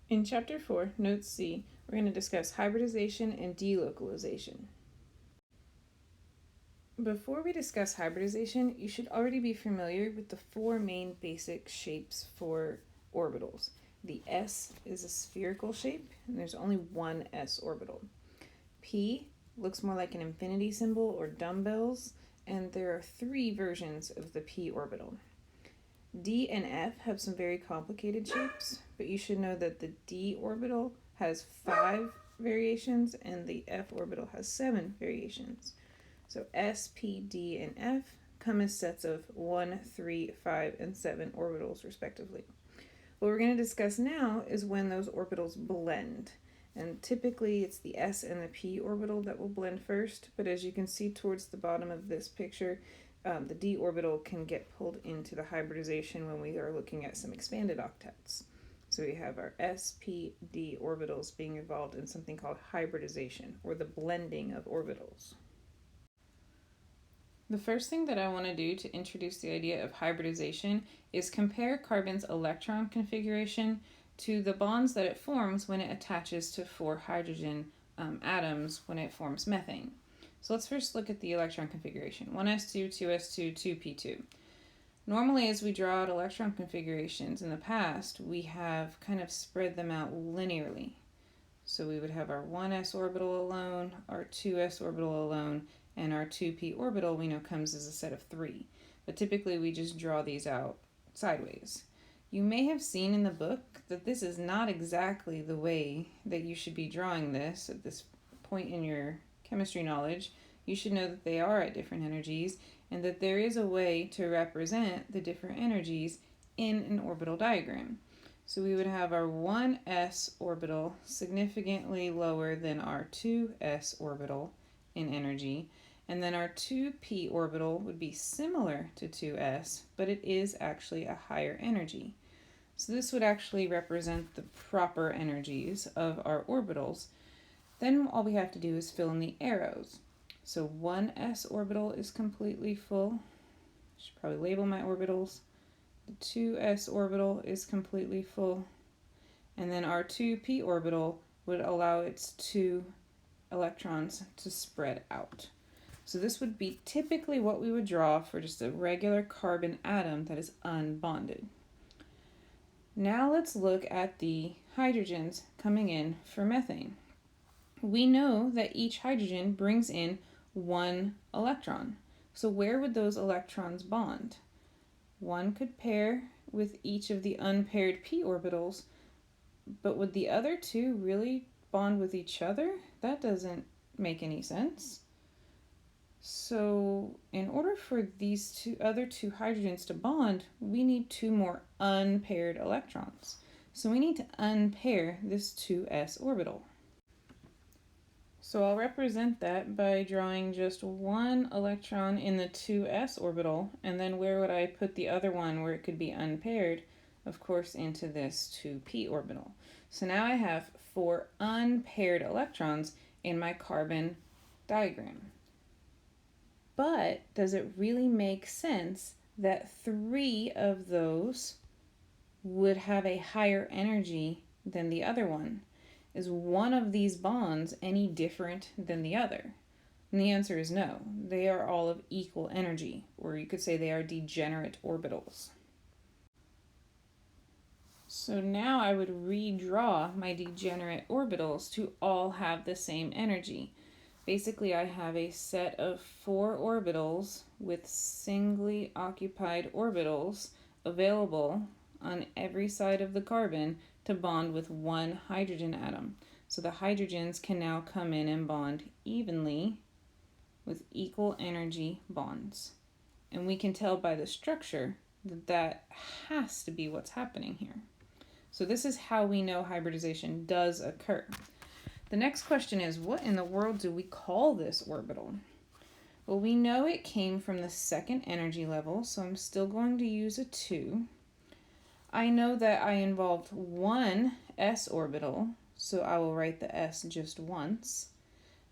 In Chapter 4, Note C, we're going to discuss hybridization and delocalization. Before we discuss hybridization, you should already be familiar with the four main basic shapes for orbitals. The S is a spherical shape, and there's only one S orbital. P looks more like an infinity symbol or dumbbells, and there are three versions of the P orbital. D and F have some very complicated shapes, but you should know that the D orbital has 5 variations and the F orbital has 7 variations. So S, P, D, and F come as sets of 1, 3, 5, and 7 orbitals respectively. What we're going to discuss now is when those orbitals blend. And typically it's the S and the P orbital that will blend first, but as you can see towards the bottom of this picture, the d orbital can get pulled into the hybridization when we are looking at some expanded octets. So we have our s, p, d orbitals being involved in something called hybridization, or the blending of orbitals. The first thing that I want to do to introduce the idea of hybridization is compare carbon's electron configuration to the bonds that it forms when it attaches to 4 hydrogen atoms when it forms methane. So let's first look at the electron configuration. 1s2, 2s2, 2p2. Normally, as we draw out electron configurations in the past, we have kind of spread them out linearly. So we would have our 1s orbital alone, our 2s orbital alone, and our 2p orbital we know comes as a set of 3. But typically we just draw these out sideways. You may have seen in the book that this is not exactly the way that you should be drawing this at this point in your chemistry knowledge. You should know that they are at different energies and that there is a way to represent the different energies in an orbital diagram. So we would have our 1s orbital significantly lower than our 2s orbital in energy, and then our 2p orbital would be similar to 2s, but it is actually a higher energy. So this would actually represent the proper energies of our orbitals. Then all we have to do is fill in the arrows. So 1s orbital is completely full. I should probably label my orbitals. The 2s orbital is completely full. And then our 2p orbital would allow its 2 electrons to spread out. So this would be typically what we would draw for just a regular carbon atom that is unbonded. Now let's look at the hydrogens coming in for methane. We know that each hydrogen brings in 1 electron. So where would those electrons bond? One could pair with each of the unpaired p orbitals, but would the other 2 really bond with each other? That doesn't make any sense. So in order for these other two hydrogens to bond, we need 2 more unpaired electrons. So we need to unpair this 2s orbital. So I'll represent that by drawing just 1 electron in the 2s orbital, and then where would I put the other one where it could be unpaired? Of course, into this 2p orbital. So now I have 4 unpaired electrons in my carbon diagram. But does it really make sense that 3 of those would have a higher energy than the other one? Is one of these bonds any different than the other? And the answer is no. They are all of equal energy, or you could say they are degenerate orbitals. So now I would redraw my degenerate orbitals to all have the same energy. Basically, I have a set of 4 orbitals with singly occupied orbitals available on every side of the carbon to bond with 1 hydrogen atom. So the hydrogens can now come in and bond evenly with equal energy bonds. And we can tell by the structure that that has to be what's happening here. So this is how we know hybridization does occur. The next question is, what in the world do we call this orbital? Well, we know it came from the second energy level, so I'm still going to use a 2. I know that I involved 1 s orbital, so I will write the s just once.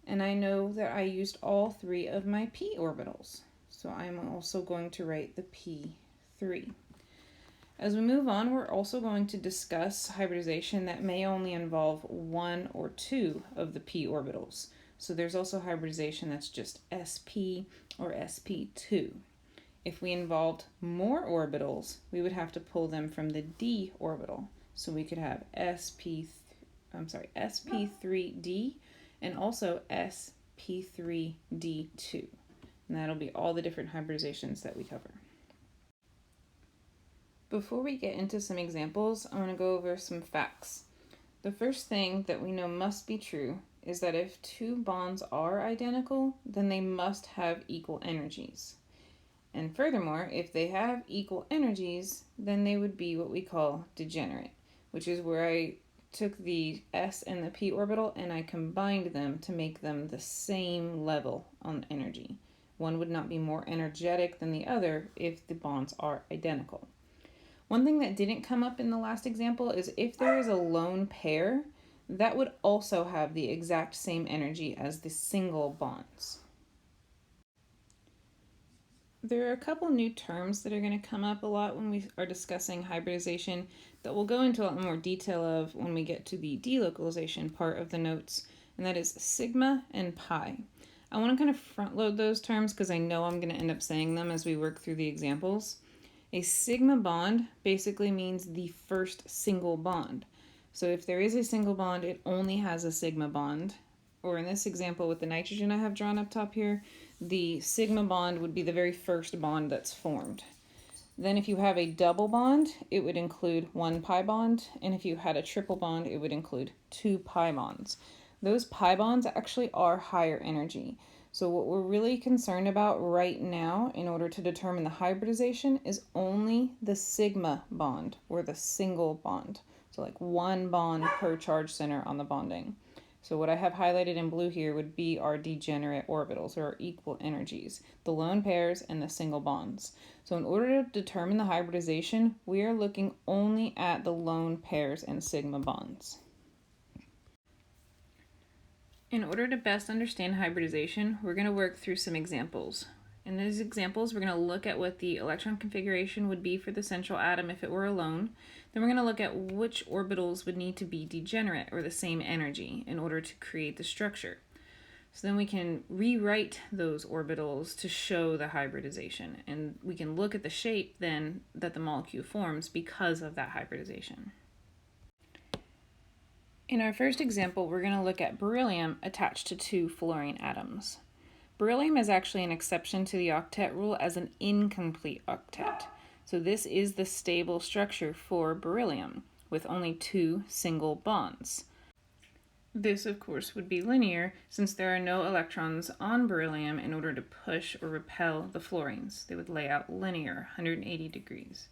And I know that I used all 3 of my p orbitals, so I'm also going to write the p3. As we move on, we're also going to discuss hybridization that may only involve one or two of the p orbitals. So there's also hybridization that's just sp or sp2. If we involved more orbitals, we would have to pull them from the d orbital. So we could have sp3d and also sp3d2. And that'll be all the different hybridizations that we cover. Before we get into some examples, I want to go over some facts. The first thing that we know must be true is that if two bonds are identical, then they must have equal energies. And furthermore, if they have equal energies, then they would be what we call degenerate, which is where I took the s and the p orbital and I combined them to make them the same level on energy. One would not be more energetic than the other if the bonds are identical. One thing that didn't come up in the last example is if there is a lone pair, that would also have the exact same energy as the single bonds. There are a couple new terms that are going to come up a lot when we are discussing hybridization that we'll go into a lot more detail of when we get to the delocalization part of the notes, and that is sigma and pi. I want to kind of front load those terms because I know I'm going to end up saying them as we work through the examples. A sigma bond basically means the first single bond. So if there is a single bond, it only has a sigma bond. Or in this example with the nitrogen I have drawn up top here, the sigma bond would be the very first bond that's formed. Then if you have a double bond, it would include one pi bond, and if you had a triple bond, it would include two pi bonds. Those pi bonds actually are higher energy. So what we're really concerned about right now in order to determine the hybridization is only the sigma bond, or the single bond. So like one bond per charge center on the bonding. So what I have highlighted in blue here would be our degenerate orbitals, or our equal energies, the lone pairs and the single bonds. So in order to determine the hybridization, we are looking only at the lone pairs and sigma bonds. In order to best understand hybridization, we're going to work through some examples. In these examples, we're going to look at what the electron configuration would be for the central atom if it were alone. Then we're going to look at which orbitals would need to be degenerate, or the same energy, in order to create the structure. So then we can rewrite those orbitals to show the hybridization, and we can look at the shape then that the molecule forms because of that hybridization. In our first example, we're going to look at beryllium attached to two fluorine atoms. Beryllium is actually an exception to the octet rule as an incomplete octet. So this is the stable structure for beryllium, with only two single bonds. This, of course, would be linear since there are no electrons on beryllium in order to push or repel the fluorines. They would lay out linear, 180 degrees.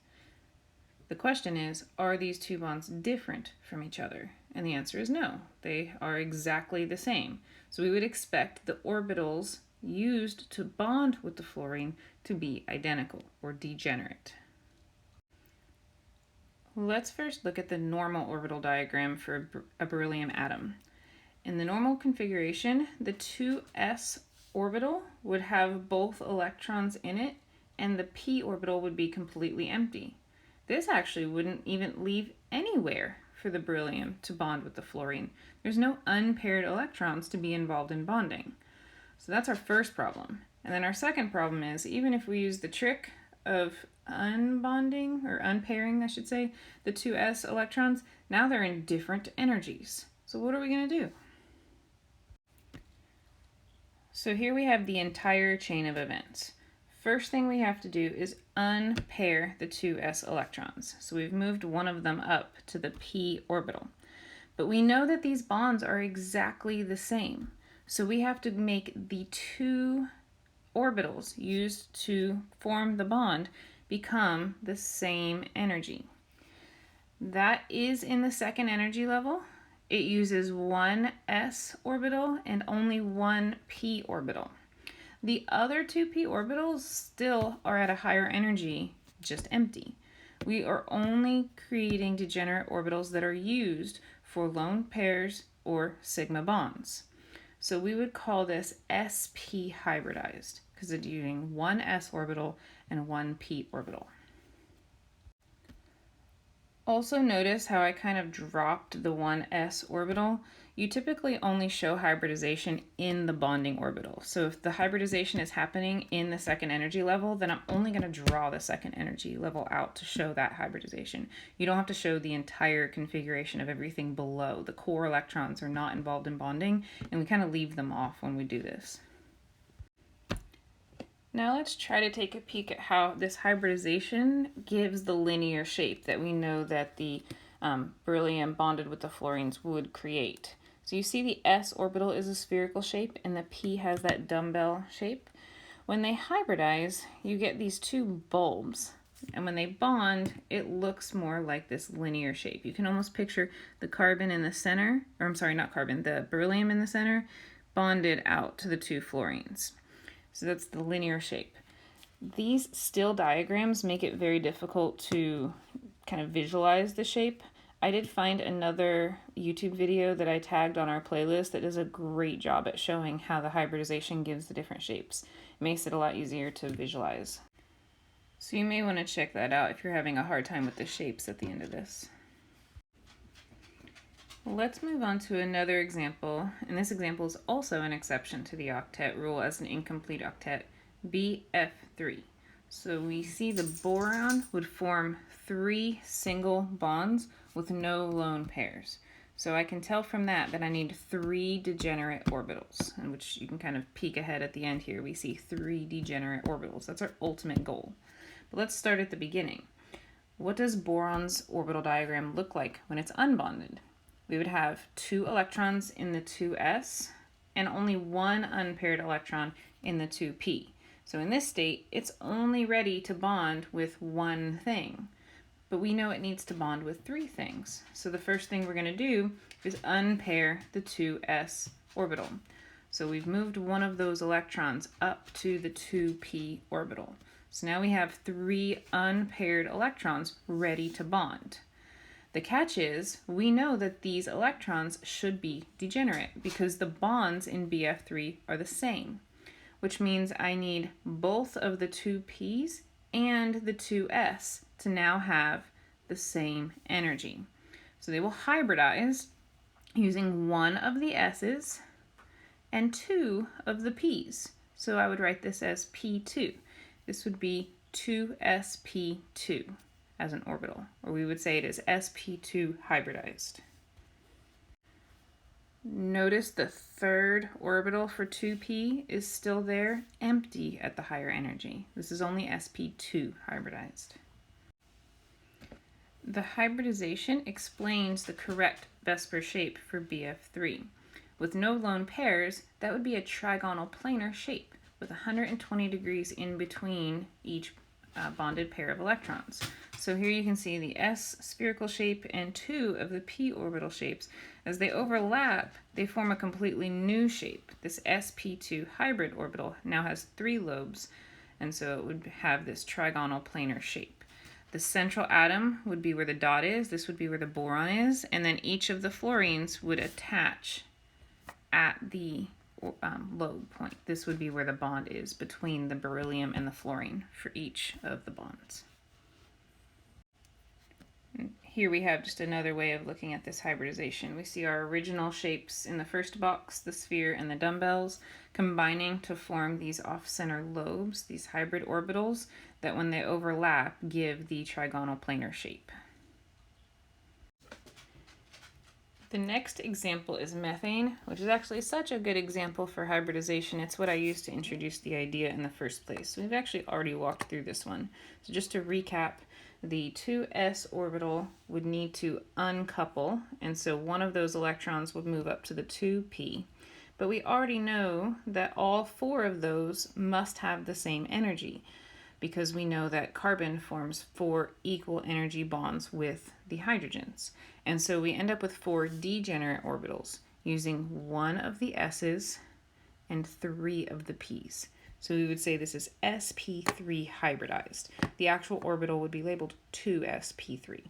The question is, are these two bonds different from each other? And the answer is no. They are exactly the same. So we would expect the orbitals used to bond with the fluorine to be identical, or degenerate. Let's first look at the normal orbital diagram for a beryllium atom. In the normal configuration, the 2s orbital would have both electrons in it, and the p orbital would be completely empty. This actually wouldn't even leave anywhere for the beryllium to bond with the fluorine. There's no unpaired electrons to be involved in bonding. So that's our first problem. And then our second problem is, even if we use the trick of unbonding, or unpairing I should say, the 2s electrons, now they're in different energies. So what are we going to do? So here we have the entire chain of events. First thing we have to do is unpair the 2s electrons. So we've moved one of them up to the p orbital. But we know that these bonds are exactly the same. So we have to make the two orbitals used to form the bond become the same energy. That is in the second energy level. It uses one s orbital and only one p orbital. The other two p orbitals still are at a higher energy, just empty. We are only creating degenerate orbitals that are used for lone pairs or sigma bonds. So we would call this sp hybridized because it's using one s orbital and one p orbital. Also notice how I kind of dropped the one s orbital. You typically only show hybridization in the bonding orbital. So if the hybridization is happening in the second energy level, then I'm only going to draw the second energy level out to show that hybridization. You don't have to show the entire configuration of everything below. The core electrons are not involved in bonding, and we kind of leave them off when we do this. Now let's try to take a peek at how this hybridization gives the linear shape that we know that the beryllium bonded with the fluorines would create. So you see the s orbital is a spherical shape and the p has that dumbbell shape. When they hybridize, you get these two bulbs. And when they bond, it looks more like this linear shape. You can almost picture the carbon in the center, or I'm sorry, not carbon, the beryllium in the center, bonded out to the two fluorines. So that's the linear shape. These still diagrams make it very difficult to kind of visualize the shape. I did find another YouTube video that I tagged on our playlist that does a great job at showing how the hybridization gives the different shapes. It makes it a lot easier to visualize. So you may want to check that out if you're having a hard time with the shapes at the end of this. Let's move on to another example, and this example is also an exception to the octet rule as an incomplete octet, BF3. So we see the boron would form 3 single bonds with no lone pairs. So I can tell from that I need 3 degenerate orbitals, in which you can kind of peek ahead at the end here. We see 3 degenerate orbitals. That's our ultimate goal. But let's start at the beginning. What does boron's orbital diagram look like when it's unbonded? We would have 2 electrons in the 2s and only 1 unpaired electron in the 2p. So in this state, it's only ready to bond with one thing, but we know it needs to bond with 3 things. So the first thing we're going to do is unpair the 2s orbital. So we've moved one of those electrons up to the 2p orbital. So now we have 3 unpaired electrons ready to bond. The catch is, we know that these electrons should be degenerate because the bonds in BF3 are the same, which means I need both of the 2p's and the 2s to now have the same energy. So they will hybridize using 1 of the s's and 2 of the p's. So I would write this as P2. This would be 2sp2. As an orbital, or we would say it is sp2 hybridized. Notice the third orbital for 2p is still there, empty at the higher energy. This is only sp2 hybridized. The hybridization explains the correct Vesper shape for BF3. With no lone pairs, that would be a trigonal planar shape with 120 degrees in between each bonded pair of electrons. So here you can see the s spherical shape and 2 of the p orbital shapes. As they overlap, they form a completely new shape. This sp2 hybrid orbital now has 3 lobes, and so it would have this trigonal planar shape. The central atom would be where the dot is, this would be where the boron is, and then each of the fluorines would attach at the lobe point. This would be where the bond is between the beryllium and the fluorine for each of the bonds. And here we have just another way of looking at this hybridization. We see our original shapes in the first box, the sphere and the dumbbells, combining to form these off-center lobes, these hybrid orbitals, that when they overlap give the trigonal planar shape. The next example is methane, which is actually such a good example for hybridization. It's what I used to introduce the idea in the first place. So we've actually already walked through this one. So just to recap, the 2s orbital would need to uncouple, and so one of those electrons would move up to the 2p. But we already know that all 4 of those must have the same energy, because we know that carbon forms 4 equal energy bonds with the hydrogens. And so we end up with 4 degenerate orbitals using 1 of the s's and 3 of the p's. So we would say this is sp3 hybridized. The actual orbital would be labeled 2sp3.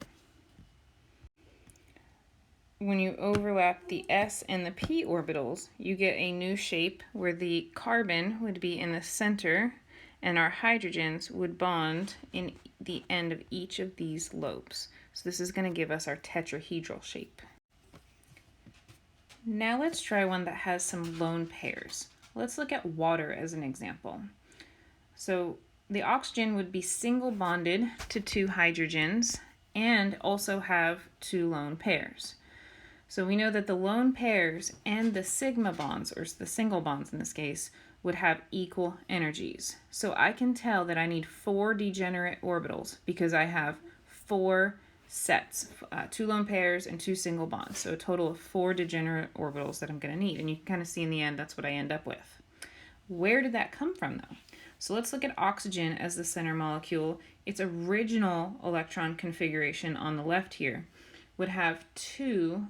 When you overlap the s and the p orbitals, you get a new shape where the carbon would be in the center and our hydrogens would bond in the end of each of these lobes. So this is going to give us our tetrahedral shape. Now let's try one that has some lone pairs. Let's look at water as an example. So the oxygen would be single bonded to two hydrogens and also have two lone pairs. So we know that the lone pairs and the sigma bonds, or the single bonds in this case, would have equal energies. So I can tell that I need 4 degenerate orbitals because I have 4 sets, 2 lone pairs and 2 single bonds. So a total of 4 degenerate orbitals that I'm going to need. And you can kind of see in the end that's what I end up with. Where did that come from though? So let's look at oxygen as the center molecule. Its original electron configuration on the left here would have 2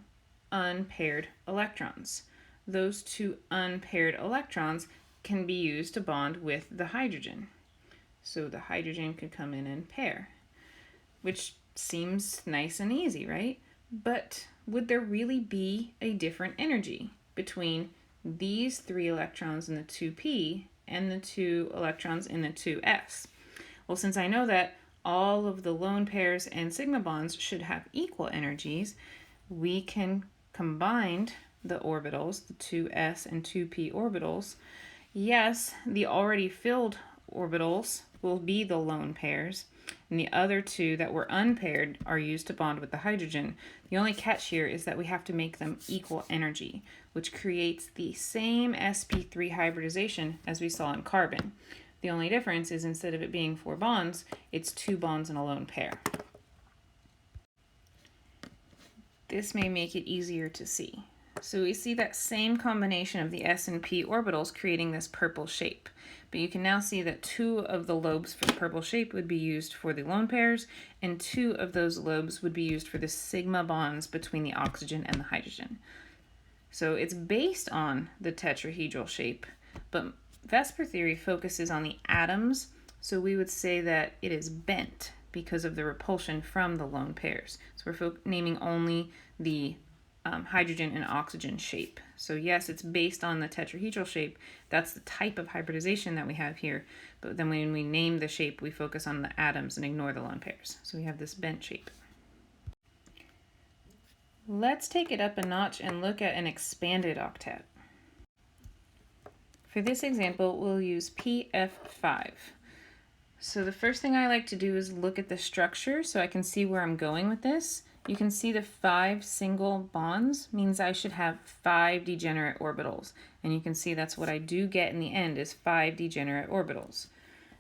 unpaired electrons. Those 2 unpaired electrons can be used to bond with the hydrogen. So the hydrogen could come in and pair, which seems nice and easy, right? But would there really be a different energy between these 3 electrons in the 2p and the 2 electrons in the 2s? Well, since I know that all of the lone pairs and sigma bonds should have equal energies, we can combine the orbitals, the 2s and 2p orbitals. Yes, the already filled orbitals will be the lone pairs, and the other 2 that were unpaired are used to bond with the hydrogen. The only catch here is that we have to make them equal energy, which creates the same sp3 hybridization as we saw in carbon. The only difference is instead of it being 4 bonds, it's 2 bonds and a lone pair. This may make it easier to see. So we see that same combination of the s and p orbitals creating this purple shape. But you can now see that 2 of the lobes for the purple shape would be used for the lone pairs, and 2 of those lobes would be used for the sigma bonds between the oxygen and the hydrogen. So it's based on the tetrahedral shape, but Vesper theory focuses on the atoms, so we would say that it is bent because of the repulsion from the lone pairs. So we're naming only the hydrogen and oxygen shape. So yes, it's based on the tetrahedral shape. That's the type of hybridization that we have here. But then when we name the shape, we focus on the atoms and ignore the lone pairs. So we have this bent shape. Let's take it up a notch and look at an expanded octet. For this example, we'll use PF5. So the first thing I like to do is look at the structure so I can see where I'm going with this. You can see the 5 single bonds means I should have 5 degenerate orbitals. And you can see that's what I do get in the end is 5 degenerate orbitals.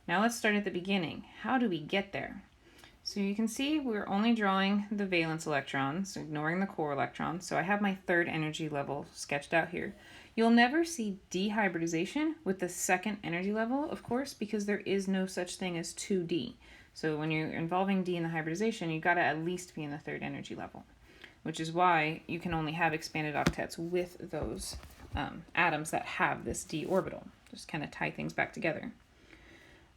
Now let's start at the beginning. How do we get there? So you can see we're only drawing the valence electrons, ignoring the core electrons. So I have my 3rd energy level sketched out here. You'll never see dehybridization with the 2nd energy level, of course, because there is no such thing as 2D. So when you're involving D in the hybridization, you got to at least be in the 3rd energy level, which is why you can only have expanded octets with those atoms that have this D orbital. Just kind of tie things back together.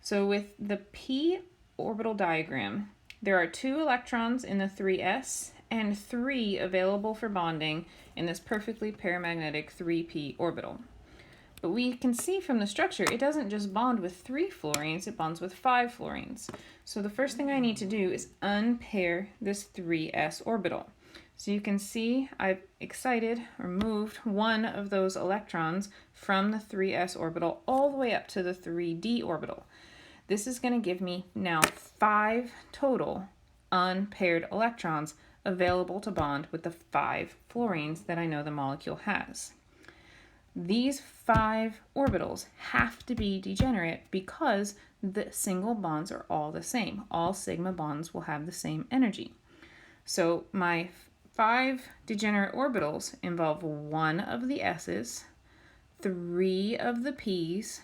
So with the p orbital diagram, there are 2 electrons in the 3s and 3 available for bonding in this perfectly paramagnetic 3p orbital. But we can see from the structure, it doesn't just bond with 3 fluorines, it bonds with 5 fluorines. So the first thing I need to do is unpair this 3s orbital. So you can see I've moved one of those electrons from the 3s orbital all the way up to the 3d orbital. This is going to give me now 5 total unpaired electrons available to bond with the 5 fluorines that I know the molecule has. These 5 orbitals have to be degenerate because the single bonds are all the same. All sigma bonds will have the same energy. So my 5 degenerate orbitals involve 1 of the s's, 3 of the p's,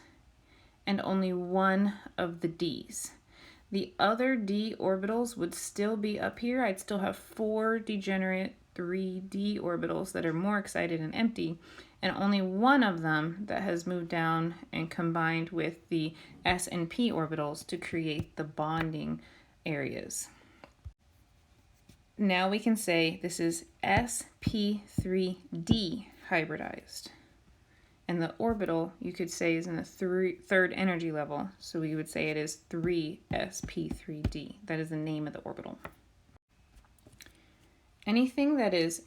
and only 1 of the d's. The other d orbitals would still be up here. I'd still have 4 degenerate 3d orbitals that are more excited and empty, and only 1 of them that has moved down and combined with the s and p orbitals to create the bonding areas. Now we can say this is sp3d hybridized. And the orbital, you could say, is in the 3rd energy level. So we would say it is 3sp3d. That is the name of the orbital. Anything that is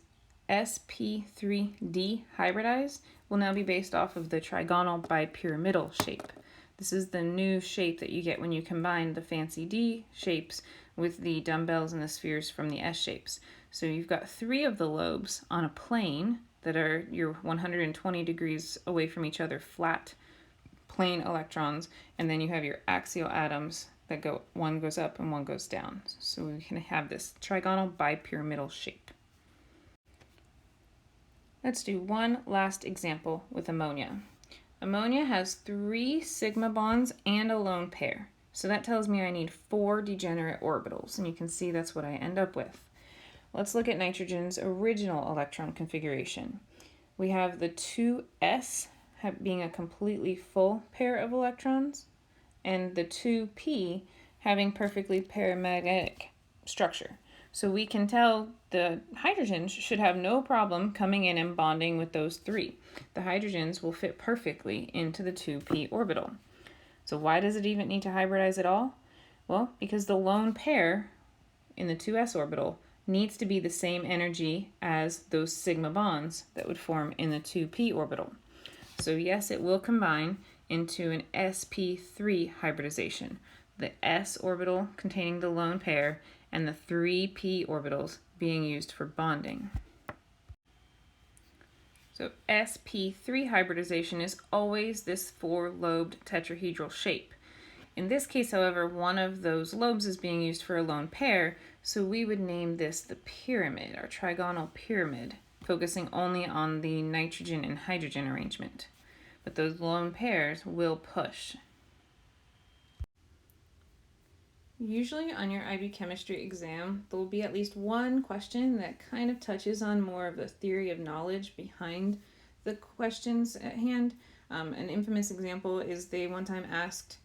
sp3d hybridized will now be based off of the trigonal bipyramidal shape. This is the new shape that you get when you combine the fancy D shapes with the dumbbells and the spheres from the S shapes. So you've got 3 of the lobes on a plane that are your 120 degrees away from each other, flat plane electrons, and then you have your axial atoms that go, one goes up and one goes down. So we can have this trigonal bipyramidal shape. Let's do one last example with ammonia. Ammonia has 3 sigma bonds and a lone pair. So that tells me I need 4 degenerate orbitals, and you can see that's what I end up with. Let's look at nitrogen's original electron configuration. We have the 2s being a completely full pair of electrons, and the 2p having perfectly paramagnetic structure. So we can tell the hydrogens should have no problem coming in and bonding with those 3. The hydrogens will fit perfectly into the 2p orbital. So why does it even need to hybridize at all? Well, because the lone pair in the 2s orbital needs to be the same energy as those sigma bonds that would form in the 2p orbital. So yes, it will combine into an sp3 hybridization, the s orbital containing the lone pair and the 3p orbitals being used for bonding. So sp3 hybridization is always this 4-lobed tetrahedral shape. In this case, however, one of those lobes is being used for a lone pair, so we would name this the pyramid, our trigonal pyramid, focusing only on the nitrogen and hydrogen arrangement. But those lone pairs will push. Usually on your IB chemistry exam, there will be at least one question that kind of touches on more of the theory of knowledge behind the questions at hand. An infamous example is they one time asked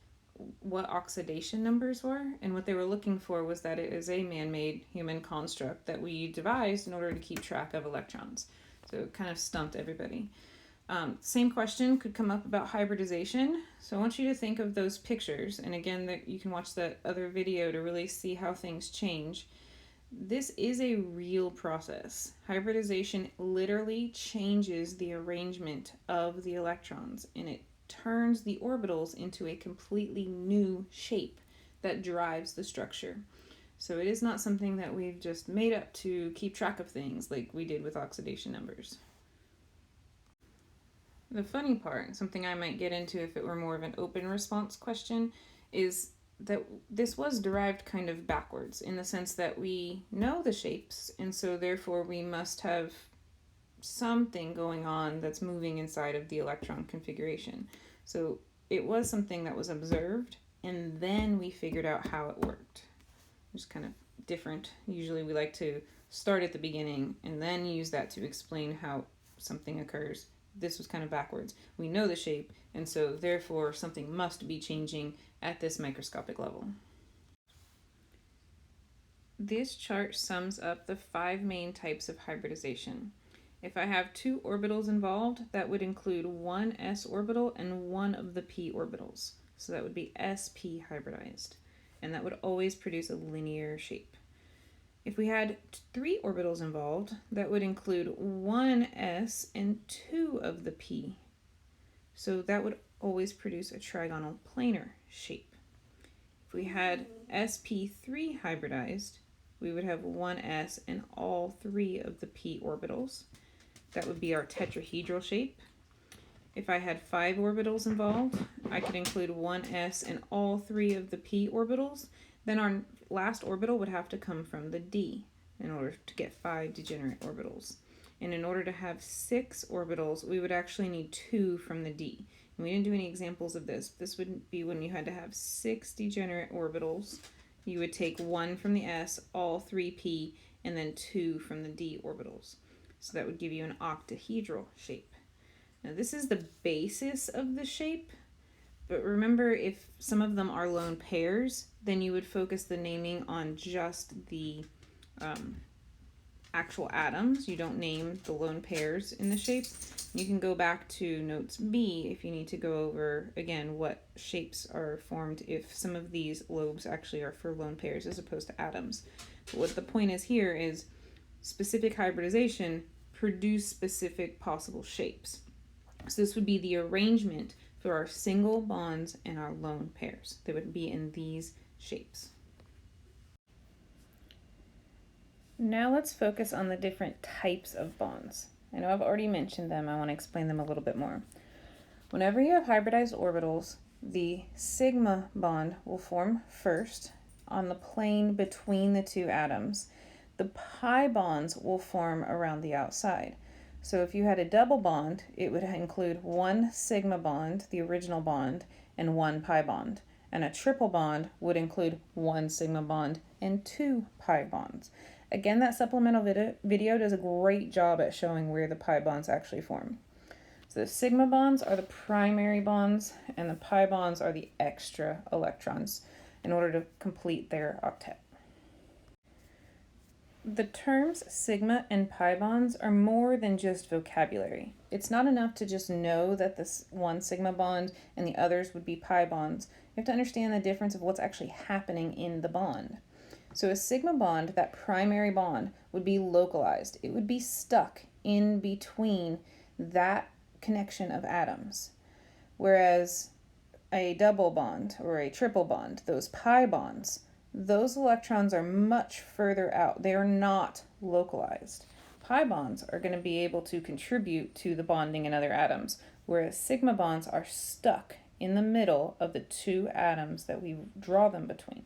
what oxidation numbers were, and what they were looking for was that it is a man-made human construct that we devised in order to keep track of electrons. So it kind of stumped everybody. Same question could come up about hybridization. So I want you to think of those pictures, and again, that you can watch that other video to really see how things change. This is a real process. Hybridization literally changes the arrangement of the electrons, and it turns the orbitals into a completely new shape that drives the structure. So it is not something that we've just made up to keep track of things like we did with oxidation numbers. The funny part, something I might get into if it were more of an open response question, is that this was derived kind of backwards in the sense that we know the shapes, and so therefore we must have something going on that's moving inside of the electron configuration. So it was something that was observed, and then we figured out how it worked. It's kind of different. Usually we like to start at the beginning and then use that to explain how something occurs. This was kind of backwards. We know the shape, and so therefore something must be changing at this microscopic level. This chart sums up the 5 main types of hybridization. If I have 2 orbitals involved, that would include 1 s orbital and 1 of the p orbitals. So that would be sp hybridized, and that would always produce a linear shape. If we had 3 orbitals involved, that would include 1 s and 2 of the p. So that would always produce a trigonal planar shape. If we had sp3 hybridized, we would have 1 s and all 3 of the p orbitals. That would be our tetrahedral shape. If I had 5 orbitals involved, I could include 1 s and all 3 of the p orbitals. Then our last orbital would have to come from the d in order to get 5 degenerate orbitals. And in order to have 6 orbitals, we would actually need 2 from the d. And we didn't do any examples of this. This would be when you had to have 6 degenerate orbitals. You would take 1 from the s, all 3p, and then 2 from the d orbitals. So that would give you an octahedral shape. Now this is the basis of the shape, but remember, if some of them are lone pairs, then you would focus the naming on just the actual atoms. You don't name the lone pairs in the shape. You can go back to notes B if you need to go over, again, what shapes are formed if some of these lobes actually are for lone pairs as opposed to atoms. But what the point is here is specific hybridization produce specific possible shapes. So this would be the arrangement for our single bonds and our lone pairs. They would be in these shapes. Now let's focus on the different types of bonds. I know I've already mentioned them. I want to explain them a little bit more. Whenever you have hybridized orbitals, the sigma bond will form first on the plane between the two atoms. The pi bonds will form around the outside. So if you had a double bond, it would include one sigma bond, the original bond, and one pi bond. And a triple bond would include one sigma bond and two pi bonds. Again, that supplemental video does a great job at showing where the pi bonds actually form. So the sigma bonds are the primary bonds, and the pi bonds are the extra electrons in order to complete their octet. The terms sigma and pi bonds are more than just vocabulary. It's not enough to just know that this one sigma bond and the others would be pi bonds. You have to understand the difference of what's actually happening in the bond. So a sigma bond, that primary bond, would be localized. It would be stuck in between that connection of atoms. Whereas a double bond or a triple bond, those pi bonds, those electrons are much further out. They are not localized. Pi bonds are going to be able to contribute to the bonding in other atoms, whereas sigma bonds are stuck in the middle of the two atoms that we draw them between.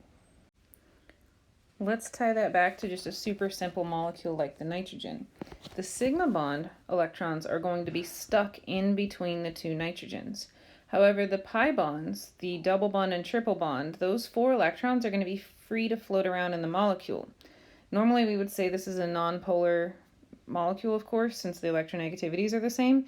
Let's tie that back to just a super simple molecule like the nitrogen. The sigma bond electrons are going to be stuck in between the two nitrogens. However, the pi bonds, the double bond and triple bond, those 4 electrons are going to be free to float around in the molecule. Normally we would say this is a nonpolar molecule, of course, since the electronegativities are the same.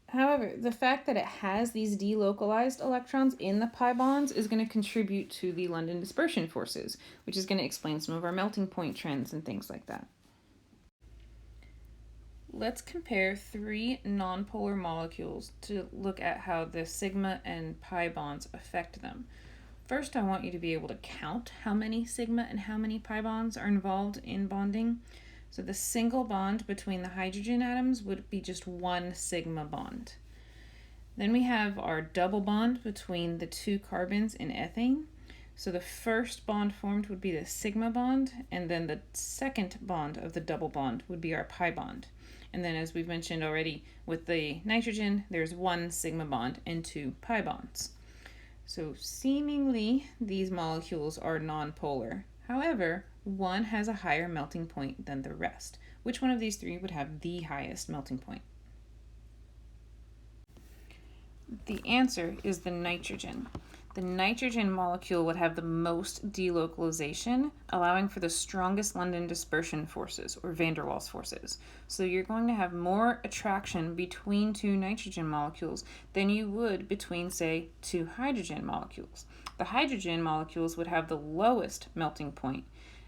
However, the fact that it has these delocalized electrons in the pi bonds is going to contribute to the London dispersion forces, which is going to explain some of our melting point trends and things like that. Let's compare 3 nonpolar molecules to look at how the sigma and pi bonds affect them. First, I want you to be able to count how many sigma and how many pi bonds are involved in bonding. So the single bond between the hydrogen atoms would be just 1 sigma bond. Then we have our double bond between the 2 carbons in ethane. So the first bond formed would be the sigma bond, and then the second bond of the double bond would be our pi bond. And then, as we've mentioned already, with the nitrogen, there's 1 sigma bond and 2 pi bonds. So seemingly, these molecules are nonpolar. However, one has a higher melting point than the rest. Which one of these 3 would have the highest melting point? The answer is the nitrogen. The nitrogen molecule would have the most delocalization, allowing for the strongest London dispersion forces, or van der Waals forces. So you're going to have more attraction between 2 nitrogen molecules than you would between, say, 2 hydrogen molecules. The hydrogen molecules would have the lowest melting point.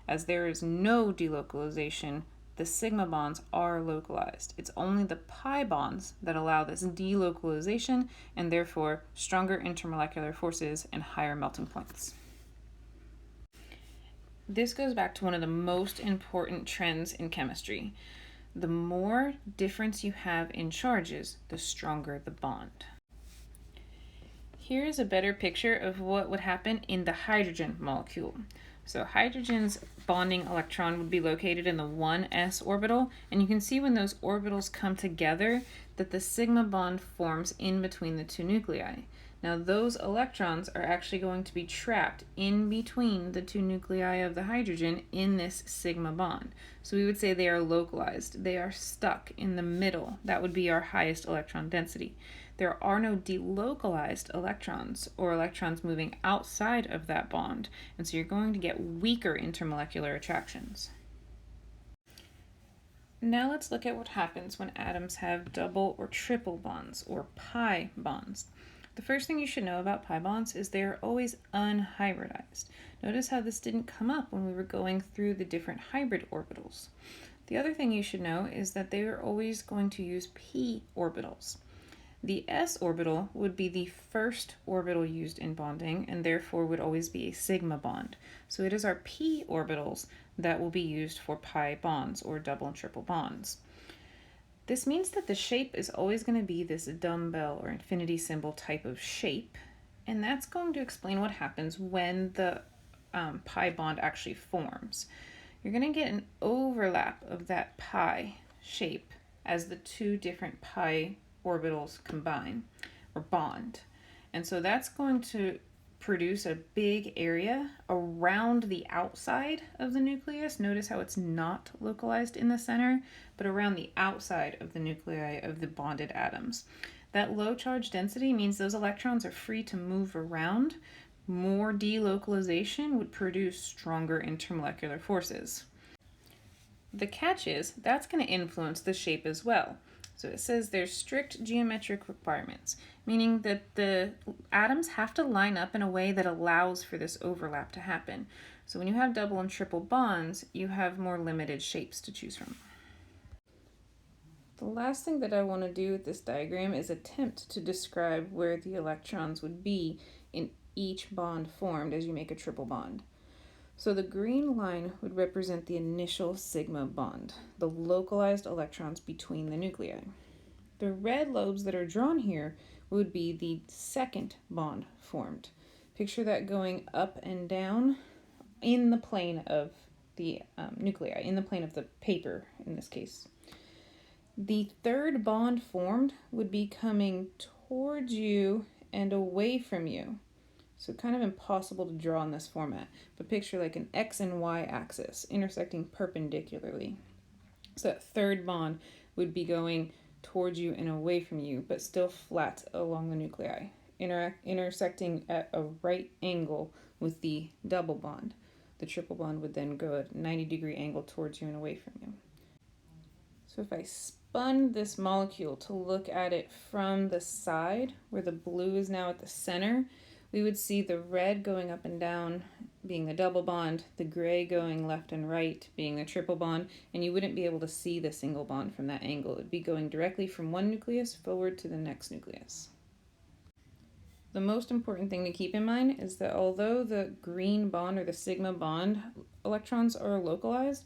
As there is no delocalization, the sigma bonds are localized. It's only the pi bonds that allow this delocalization and therefore stronger intermolecular forces and higher melting points. This goes back to one of the most important trends in chemistry. The more difference you have in charges, the stronger the bond. Here is a better picture of what would happen in the hydrogen molecule. So hydrogen's bonding electron would be located in the 1s orbital, and you can see when those orbitals come together that the sigma bond forms in between the 2 nuclei. Now those electrons are actually going to be trapped in between the 2 nuclei of the hydrogen in this sigma bond. So we would say they are localized. They are stuck in the middle. That would be our highest electron density. There are no delocalized electrons or electrons moving outside of that bond, and so you're going to get weaker intermolecular attractions. Now let's look at what happens when atoms have double or triple bonds, or pi bonds. The first thing you should know about pi bonds is they are always unhybridized. Notice how this didn't come up when we were going through the different hybrid orbitals. The other thing you should know is that they are always going to use p orbitals. The s orbital would be the first orbital used in bonding and therefore would always be a sigma bond. So it is our p orbitals that will be used for pi bonds or double and triple bonds. This means that the shape is always going to be this dumbbell or infinity symbol type of shape, and that's going to explain what happens when the pi bond actually forms. You're going to get an overlap of that pi shape as the two different pi orbitals combine or bond. And so that's going to produce a big area around the outside of the nucleus. Notice how it's not localized in the center, but around the outside of the nuclei of the bonded atoms. That low charge density means those electrons are free to move around. More delocalization would produce stronger intermolecular forces. The catch is that's going to influence the shape as well. So it says there's strict geometric requirements, meaning that the atoms have to line up in a way that allows for this overlap to happen. So when you have double and triple bonds, you have more limited shapes to choose from. The last thing that I want to do with this diagram is attempt to describe where the electrons would be in each bond formed as you make a triple bond. So the green line would represent the initial sigma bond, the localized electrons between the nuclei. The red lobes that are drawn here would be the second bond formed. Picture that going up and down in the plane of the nuclei, in the plane of the paper in this case. The third bond formed would be coming towards you and away from you. So kind of impossible to draw in this format, but picture like an X and Y axis intersecting perpendicularly. So that third bond would be going towards you and away from you, but still flat along the nuclei, intersecting at a right angle with the double bond. The triple bond would then go at a 90-degree angle towards you and away from you. So if I spun this molecule to look at it from the side, where the blue is now at the center, we would see the red going up and down being the double bond, the gray going left and right being the triple bond, and you wouldn't be able to see the single bond from that angle. It would be going directly from one nucleus forward to the next nucleus. The most important thing to keep in mind is that although the green bond or the sigma bond electrons are localized,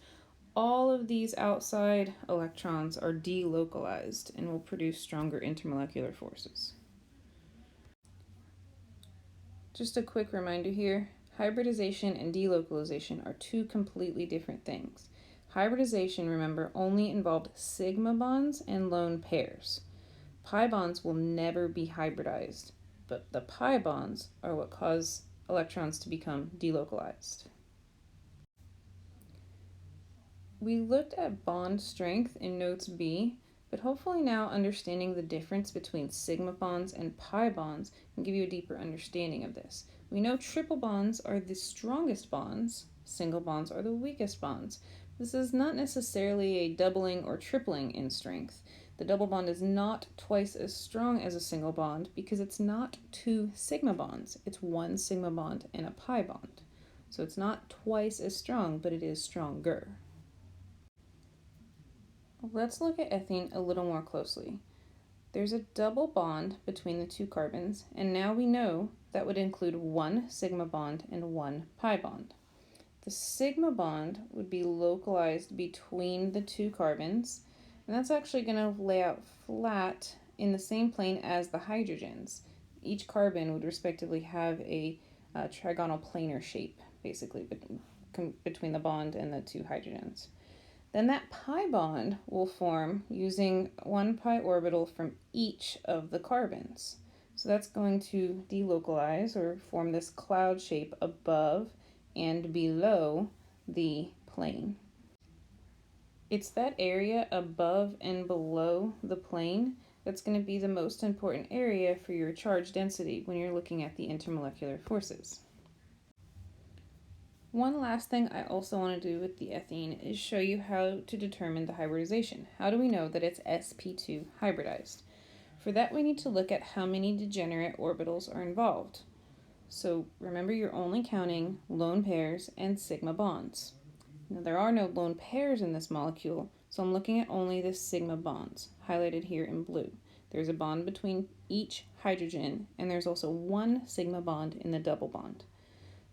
all of these outside electrons are delocalized and will produce stronger intermolecular forces. Just a quick reminder here, hybridization and delocalization are two completely different things. Hybridization, remember, only involved sigma bonds and lone pairs. Pi bonds will never be hybridized, but the pi bonds are what cause electrons to become delocalized. We looked at bond strength in notes B, but hopefully now understanding the difference between sigma bonds and pi bonds can give you a deeper understanding of this. We know triple bonds are the strongest bonds, single bonds are the weakest bonds. This is not necessarily a doubling or tripling in strength. The double bond is not twice as strong as a single bond because it's not two sigma bonds. It's one sigma bond and a pi bond. So it's not twice as strong, but it is stronger. Let's look at ethene a little more closely. There's a double bond between the two carbons, and now we know that would include one sigma bond and one pi bond. The sigma bond would be localized between the two carbons, and that's actually going to lay out flat in the same plane as the hydrogens. Each carbon would respectively have a trigonal planar shape, basically, between the bond and the two hydrogens. Then that pi bond will form using one pi orbital from each of the carbons. So that's going to delocalize or form this cloud shape above and below the plane. It's that area above and below the plane that's going to be the most important area for your charge density when you're looking at the intermolecular forces. One last thing I also want to do with the ethene is show you how to determine the hybridization. How do we know that it's sp2 hybridized? For that, we need to look at how many degenerate orbitals are involved. So remember, you're only counting lone pairs and sigma bonds. Now, there are no lone pairs in this molecule, so I'm looking at only the sigma bonds, highlighted here in blue. There's a bond between each hydrogen, and there's also one sigma bond in the double bond.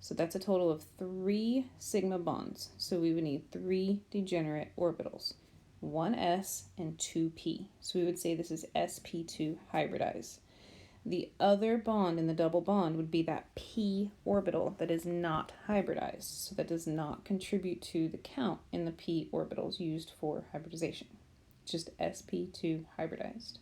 So that's a total of 3 sigma bonds. So we would need 3 degenerate orbitals, 1s and 2p. So we would say this is sp2 hybridize. The other bond in the double bond would be that p orbital that is not hybridized, so that does not contribute to the count in the p orbitals used for hybridization. It's just sp2 hybridized.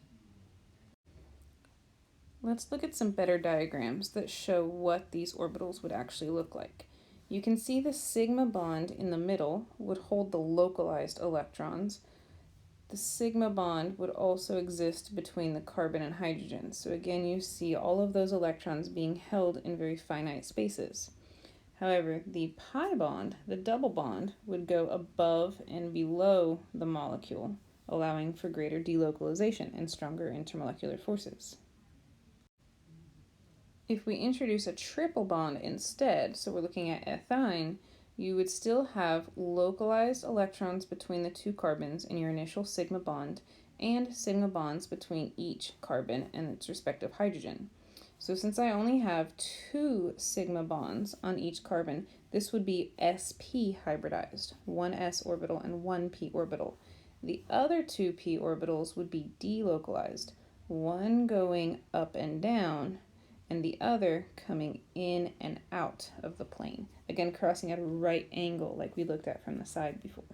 Let's look at some better diagrams that show what these orbitals would actually look like. You can see the sigma bond in the middle would hold the localized electrons. The sigma bond would also exist between the carbon and hydrogen. So again, you see all of those electrons being held in very finite spaces. However, the pi bond, the double bond, would go above and below the molecule, allowing for greater delocalization and stronger intermolecular forces. If we introduce a triple bond instead, so we're looking at ethine, you would still have localized electrons between the 2 carbons in your initial sigma bond and sigma bonds between each carbon and its respective hydrogen. So since I only have 2 sigma bonds on each carbon, this would be sp hybridized, 1 s orbital and 1 p orbital. The other 2 p orbitals would be delocalized, one going up and down and the other coming in and out of the plane, again crossing at a right angle like we looked at from the side before.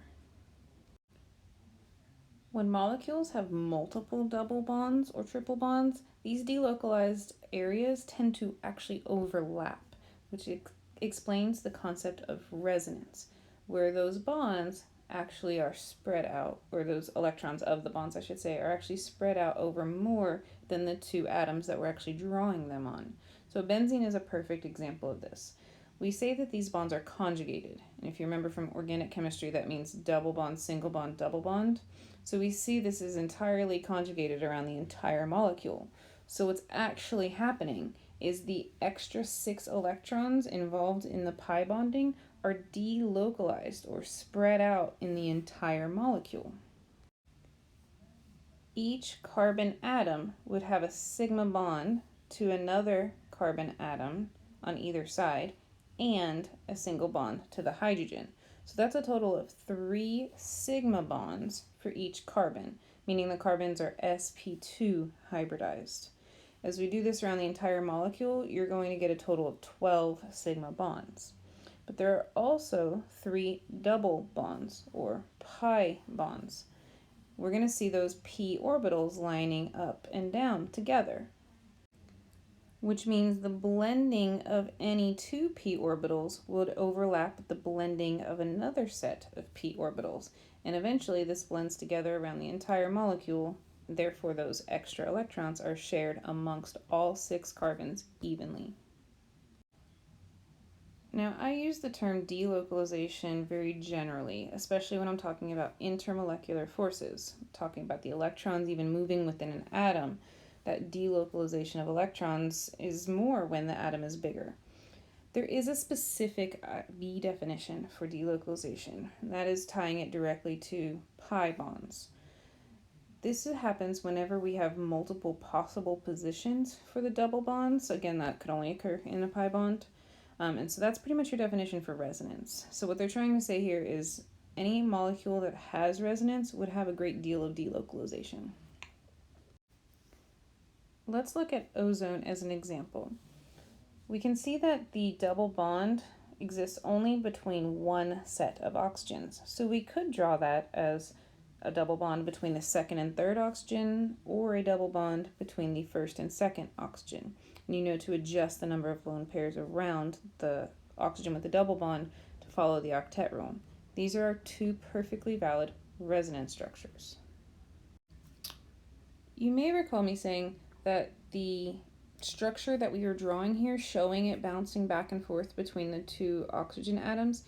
When molecules have multiple double bonds or triple bonds, these delocalized areas tend to actually overlap, which explains the concept of resonance, where those bonds actually are spread out, or those electrons of the bonds, I should say, are actually spread out over more than the 2 atoms that we're actually drawing them on. So benzene is a perfect example of this. We say that these bonds are conjugated, and if you remember from organic chemistry, that means double bond, single bond, double bond. So we see this is entirely conjugated around the entire molecule. So what's actually happening is the extra 6 electrons involved in the pi bonding are delocalized or spread out in the entire molecule. Each carbon atom would have a sigma bond to another carbon atom on either side and a single bond to the hydrogen. So that's a total of 3 sigma bonds for each carbon, meaning the carbons are sp2 hybridized. As we do this around the entire molecule, you're going to get a total of 12 sigma bonds. But there are also 3 double bonds, or pi bonds. We're going to see those p orbitals lining up and down together, which means the blending of any 2 p orbitals would overlap with the blending of another set of p orbitals, and eventually this blends together around the entire molecule. Therefore, those extra electrons are shared amongst all 6 carbons evenly. Now, I use the term delocalization very generally, especially when I'm talking about intermolecular forces, talking about the electrons even moving within an atom. That delocalization of electrons is more when the atom is bigger. There is a specific V definition for delocalization, and that is tying it directly to pi bonds. This happens whenever we have multiple possible positions for the double bonds. Again, that could only occur in a pi bond. And so that's pretty much your definition for resonance. So what they're trying to say here is any molecule that has resonance would have a great deal of delocalization. Let's look at ozone as an example. We can see that the double bond exists only between one set of oxygens. So we could draw that as a double bond between the second and third oxygen, or a double bond between the first and second oxygen. And you know to adjust the number of lone pairs around the oxygen with the double bond to follow the octet rule. These are our 2 perfectly valid resonance structures. You may recall me saying that the structure that we were drawing here, showing it bouncing back and forth between the 2 oxygen atoms,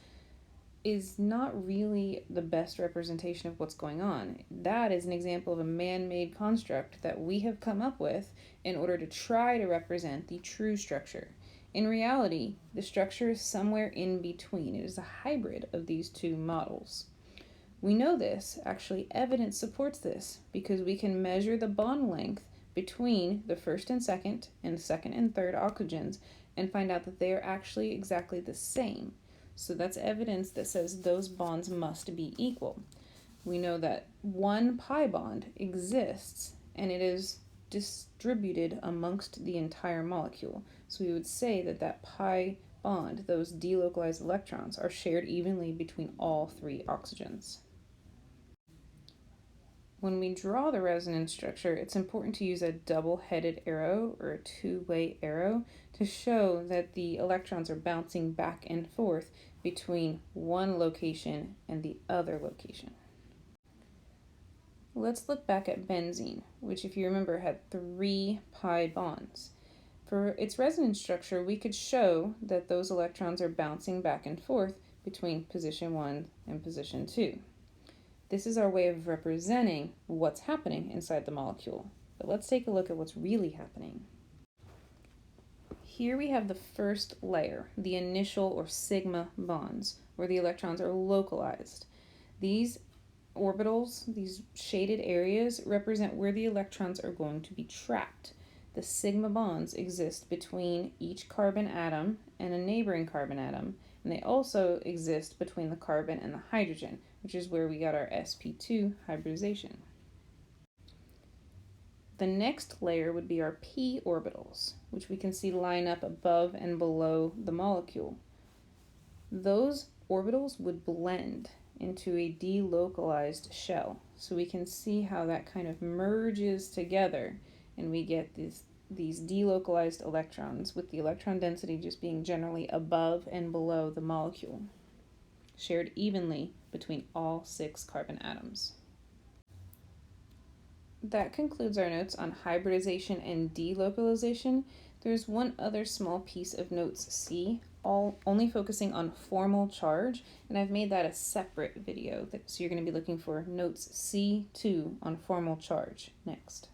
is not really the best representation of what's going on. That is an example of a man-made construct that we have come up with in order to try to represent the true structure. In reality, the structure is somewhere in between. It is a hybrid of these 2 models. We know this, actually evidence supports this, because we can measure the bond length between the first and second and third oxygens and find out that they are actually exactly the same. So that's evidence that says those bonds must be equal. We know that one pi bond exists and it is distributed amongst the entire molecule. So we would say that that pi bond, those delocalized electrons, are shared evenly between all three oxygens. When we draw the resonance structure, it's important to use a double-headed arrow or a two-way arrow to show that the electrons are bouncing back and forth between one location and the other location. Let's look back at benzene, which, if you remember, had 3 pi bonds. For its resonance structure, we could show that those electrons are bouncing back and forth between position 1 and position 2. This is our way of representing what's happening inside the molecule. But let's take a look at what's really happening. Here we have the first layer, the initial or sigma bonds, where the electrons are localized. These orbitals, these shaded areas, represent where the electrons are going to be trapped. The sigma bonds exist between each carbon atom and a neighboring carbon atom, and they also exist between the carbon and the hydrogen, which is where we got our sp2 hybridization. The next layer would be our p orbitals, which we can see line up above and below the molecule. Those orbitals would blend into a delocalized shell, so we can see how that kind of merges together and we get these delocalized electrons, with the electron density just being generally above and below the molecule, shared evenly between all 6 carbon atoms. That concludes our notes on hybridization and delocalization. There's one other small piece of notes C, only focusing on formal charge, and I've made that a separate video, so you're going to be looking for notes C2 on formal charge next.